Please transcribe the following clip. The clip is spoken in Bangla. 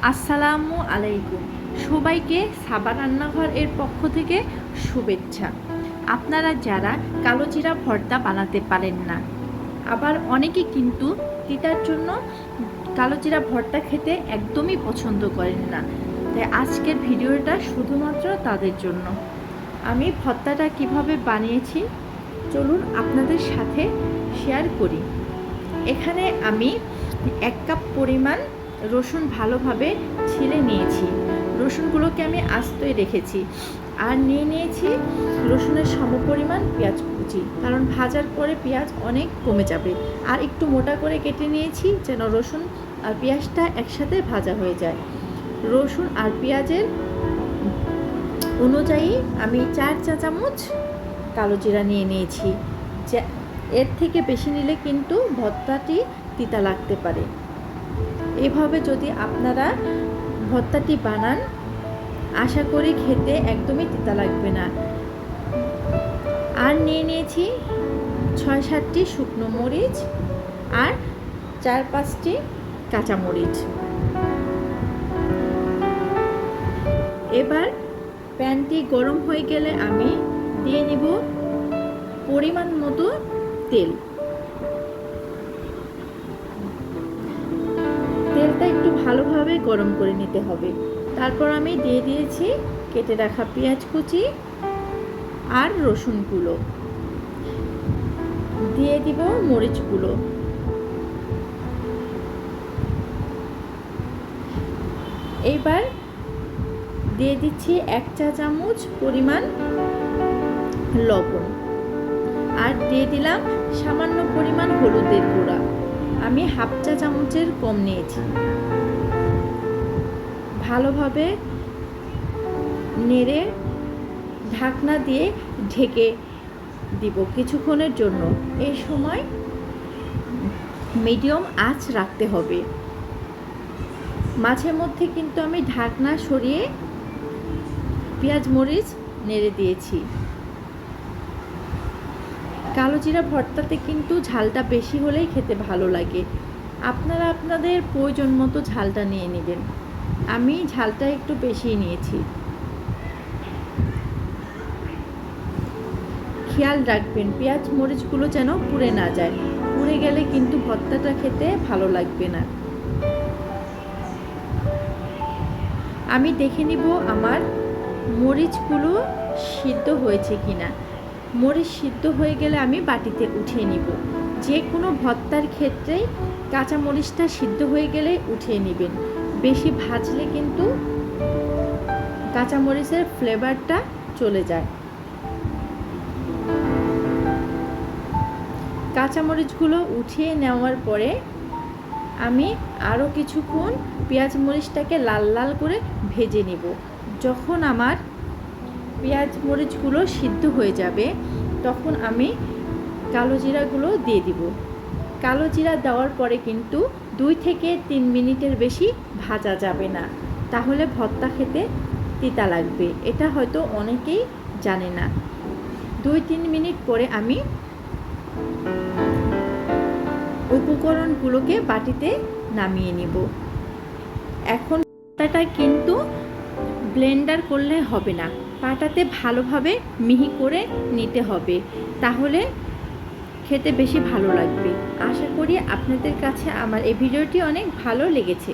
আসসালামু আলাইকুম। সবাইকে সাবা রান্নাঘর এর পক্ষ থেকে শুভেচ্ছা। আপনারা যারা কালো জিরা ভর্তা বানাতে পারেন না, আবার অনেকে কিন্তু তিতার জন্য কালো জিরা ভর্তা খেতে একদমই পছন্দ করেন না, তাই আজকের ভিডিওটা শুধুমাত্র তাদের জন্য। আমি ভর্তাটা কিভাবে বানিয়েছি চলুন আপনাদের সাথে শেয়ার করি। এখানে আমি 1 কাপ পরিমাণ রসুন ভালোভাবে ছিলে নিয়েছি। রসুনগুলোকে আমি আস্তই রেখেছি। আর নিয়েছি রসুনের সমপরিমাণ পেঁয়াজ কুচি, কারণ ভাজার পরে পেঁয়াজ অনেক কমে যাবে। আর একটু মোটা করে কেটে নিয়েছি যেন রসুন আর পেঁয়াজটা একসাথে ভাজা হয়ে যায়। রসুন আর পেঁয়াজের অনুযায়ী আমি 4 চা চামচ কালো জিরা নিয়েছি। এর থেকে বেশি নিলে কিন্তু ভর্তাটি তিতা লাগতে পারে। এভাবে যদি আপনারা ভর্তাটি বানান, আশা করি খেতে একদমই তিতা লাগবে না। আর নিয়েছি 6-7টি শুকনো মরিচ আর 4-5টি কাঁচা মরিচ। এবার প্যানটি গরম হয়ে গেলে আমি দিয়ে নিব পরিমাণ মতো তেল। তেলটা একটু ভালোভাবে গরম করে নিতে হবে। তারপর আমি দিয়ে দিয়েছি কেটে রাখা পেঁয়াজ কুচি আর রসুনগুলো, দিয়ে দিব মরিচগুলো। এইবার দিয়ে দিচ্ছি 1 চা চামচ পরিমাণ লবণ, আর দিয়ে দিলাম সামান্য পরিমাণ হলুদের গুঁড়া। আমি 1/2 চা চামচের কম নিয়েছি। ভালোভাবে নেড়ে ঢাকনা দিয়ে ঢেকে দিব কিছুক্ষণের জন্য। এই সময় মিডিয়াম আঁচ রাখতে হবে। মাঝে মধ্যে কিন্তু আমি ঢাকনা সরিয়ে পেঁয়াজ মরিচ নেড়ে দিয়েছি। কালো জিরা ভর্তাতে কিন্তু ঝালটা বেশি হলেই খেতে ভালো লাগে। আপনারা আপনাদের প্রয়োজন মতো ঝালটা নিয়ে নেবেন। আমি ঝালটা একটু বেশি নিয়েছি। খেয়াল রাখবেন পেঁয়াজ মরিচগুলো যেন পুড়ে না যায়। পুড়ে গেলে কিন্তু ভর্তাটা খেতে ভালো লাগবে না। আমি দেখে নিব আমার মরিচগুলো সিদ্ধ হয়েছে কিনা। মরিচ সিদ্ধ হয়ে গেলে আমি বাটিতে উঠিয়ে নিব। যে কোনো ভর্তার ক্ষেত্রেই কাঁচা মরিচটা সিদ্ধ হয়ে গেলে উঠিয়ে নেবেন। বেশি ভাজলে কিন্তু কাঁচা মরিচের ফ্লেভারটা চলে যায়। কাঁচা মরিচগুলো উঠিয়ে নেওয়ার পরে আমি আরও কিছুক্ষণ পেঁয়াজ মরিচটাকে লাল লাল করে ভেজে নিব। যখন আমার পেঁয়াজ মরিচগুলো সিদ্ধ হয়ে যাবে তখন আমি কালো জিরাগুলো দিয়ে দিব। কালো জিরা দেওয়ার পরে কিন্তু 2 থেকে 3 মিনিটের বেশি ভাজা যাবে না, তাহলে ভর্তা খেতে তিতা লাগবে। এটা হয়তো অনেকেই জানে না। 2-3 মিনিট পরে আমি উপকরণগুলোকে বাটিতে নামিয়ে নিব। এখন ভর্তাটা কিন্তু ব্লেন্ডার করলে হবে না, পাটাতে ভালোভাবে মিহি করে নিতে হবে, তাহলে খেতে বেশি ভালো লাগবে। আশা করি আপনাদের কাছে আমার এই ভিডিওটি অনেক ভালো লেগেছে।